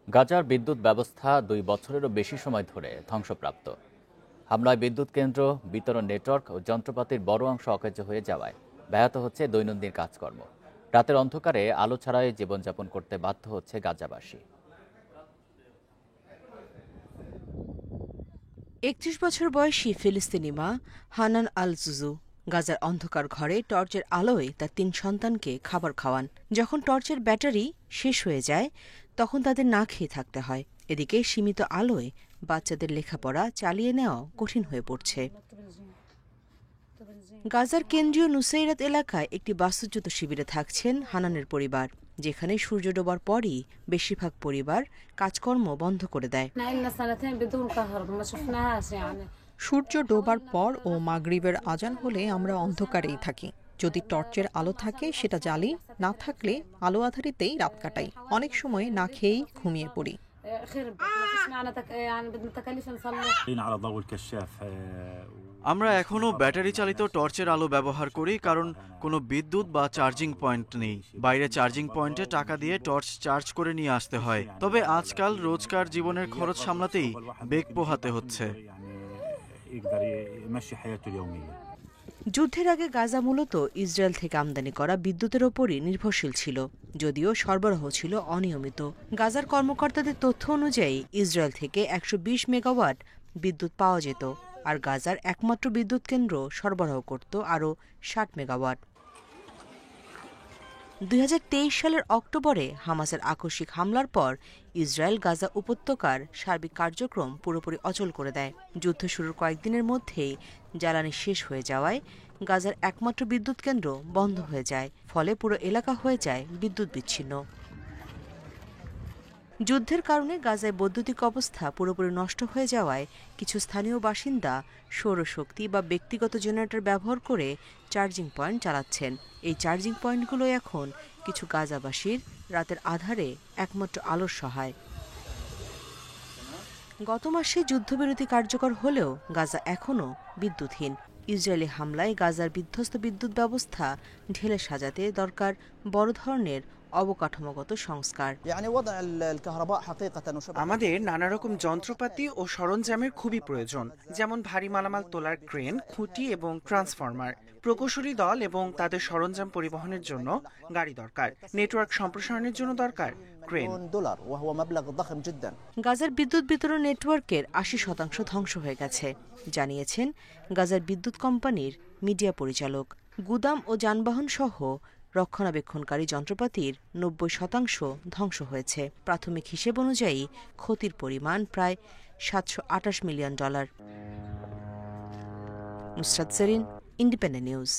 গাজার বিদ্যুৎ ব্যবস্থা ২ বছরেরও বেশি সময় ধরে ধ্বংসপ্রাপ্ত। হামলায় বিদ্যুৎ কেন্দ্র, বিতরণ নেটওয়ার্ক ও যন্ত্রপাতির বড় অংশ অকেজো হয়ে যাওয়ায় ব্যাহত হচ্ছে দৈনন্দিন কাজকর্ম। রাতের অন্ধকারে আলো ছাড়াই জীবনযাপন করতে বাধ্য হচ্ছে গাজাবাসী। ৩১ বছর বয়সী ফিলিস্তিনি মা হানান আল জুজু গাজার অন্ধকার ঘরে টর্চের আলোয় তার ৩ সন্তানকে খাবার খাওয়ান। যখন টর্চের ব্যাটারি শেষ হয়ে যায় তখন তাদের না খেয়ে থাকতে হয়। এদিকে সীমিত আলোয় বাচ্চাদের লেখাপড়া চালিয়ে নেওয়া কঠিন হয়ে পড়ছে। গাজার কেন্দ্রীয় নুসাইরাত এলাকায় একটি বাস্তুচ্যুত শিবিরে থাকছেন হানানের পরিবার, যেখানে সূর্য ডোবার পরই বেশিরভাগ পরিবার কাজকর্ম বন্ধ করে দেয়। সূর্য ডোবার পর ও মাগরিবের আজান হলে আমরা অন্ধকারেই থাকি। যদি টর্চের আলো থাকে সেটা জ্বালি, না থাকলে আলো আধারিতেই রাত কাটাই। অনেক সময় না খেয়েই ঘুমিয়ে পড়ি। আমরা এখনো ব্যাটারি চালিত টর্চের আলো ব্যবহার করি, কারণ কোনো বিদ্যুৎ বা চার্জিং পয়েন্ট নেই। বাইরে চার্জিং পয়েন্টে টাকা দিয়ে টর্চ চার্জ করে নিয়ে আসতে হয়। তবে আজকাল রোজকার জীবনের খরচ সামলাতেই বেগ পোহাতে হচ্ছে। যুদ্ধের আগে গাজা মূলত ইসরায়েল থেকে আমদানি করা বিদ্যুতের ওপরই নির্ভরশীল ছিল, যদিও সরবরাহ ছিল অনিয়মিত। গাজার কর্মকর্তাদের তথ্য অনুযায়ী ইসরায়েল থেকে ১২০ মেগাওয়াট বিদ্যুৎ পাওয়া যেত, আর গাজার একমাত্র বিদ্যুৎ কেন্দ্র সরবরাহ করত আরও ৬০ মেগাওয়াট। ২০২৩ সালের অক্টোবরে হামাসের আকস্মিক হামলার পর ইসরায়েল গাজা উপত্যকার সার্বিক কার্যক্রম পুরোপুরি অচল করে দেয়। যুদ্ধ শুরুর কয়েকদিনের মধ্যেই জ্বালানি শেষ হয়ে যাওয়ায় গাজার একমাত্র বিদ্যুৎ কেন্দ্র বন্ধ হয়ে যায়, ফলে পুরো এলাকা হয়ে যায় বিদ্যুৎ বিচ্ছিন্ন। যুদ্ধের কারণে গাজায় বৈদ্যুতিক অবস্থা পুরোপুরি নষ্ট হয়ে যাওয়ায় কিছু স্থানীয় বাসিন্দা সৌরশক্তি বা ব্যক্তিগত জেনারেটর ব্যবহার করে চার্জিং পয়েন্ট চালাচ্ছেন। এই চার্জিং পয়েন্টগুলো এখন কিছু গাজাবাসীর রাতের আঁধারে একমাত্র আলোর সহায়। গত মাসে যুদ্ধবিরতি কার্যকর হলেও গাজা এখনও বিদ্যুৎহীন। ইসরায়েলি হামলায় গাজার বিধ্বস্ত বিদ্যুৎ ব্যবস্থা ঢেলে সাজাতে দরকার বড় ধরনের অবকাঠামোগত সংস্কার। আমাদের নানা রকম যন্ত্রপাতি ও সরঞ্জামের খুবই প্রয়োজন, যেমন ভারী মালামাল তোলার ক্রেন, খুঁটি এবং ট্রান্সফরমার। প্রকৌশলী দল এবং তাদের সরঞ্জাম পরিবহনের জন্য গাড়ি দরকার। নেটওয়ার্ক সম্প্রসারণের জন্য দরকার ক্রেন। গাজার বিদ্যুৎ বিতরণ নেটওয়ার্কের ৮০% ধ্বংস হয়ে গেছে, জানিয়েছেন গাজার বিদ্যুৎ কোম্পানির মিডিয়া পরিচালক। গুদাম ও যানবাহন সহ রক্ষণাবেক্ষণকারী যন্ত্রপাতির ৯০% ধ্বংস হয়েছে। প্রাথমিক হিসেব অনুযায়ী ক্ষতির পরিমাণ প্রায় $৭২৮ million. Nusrat Zarin, independent news.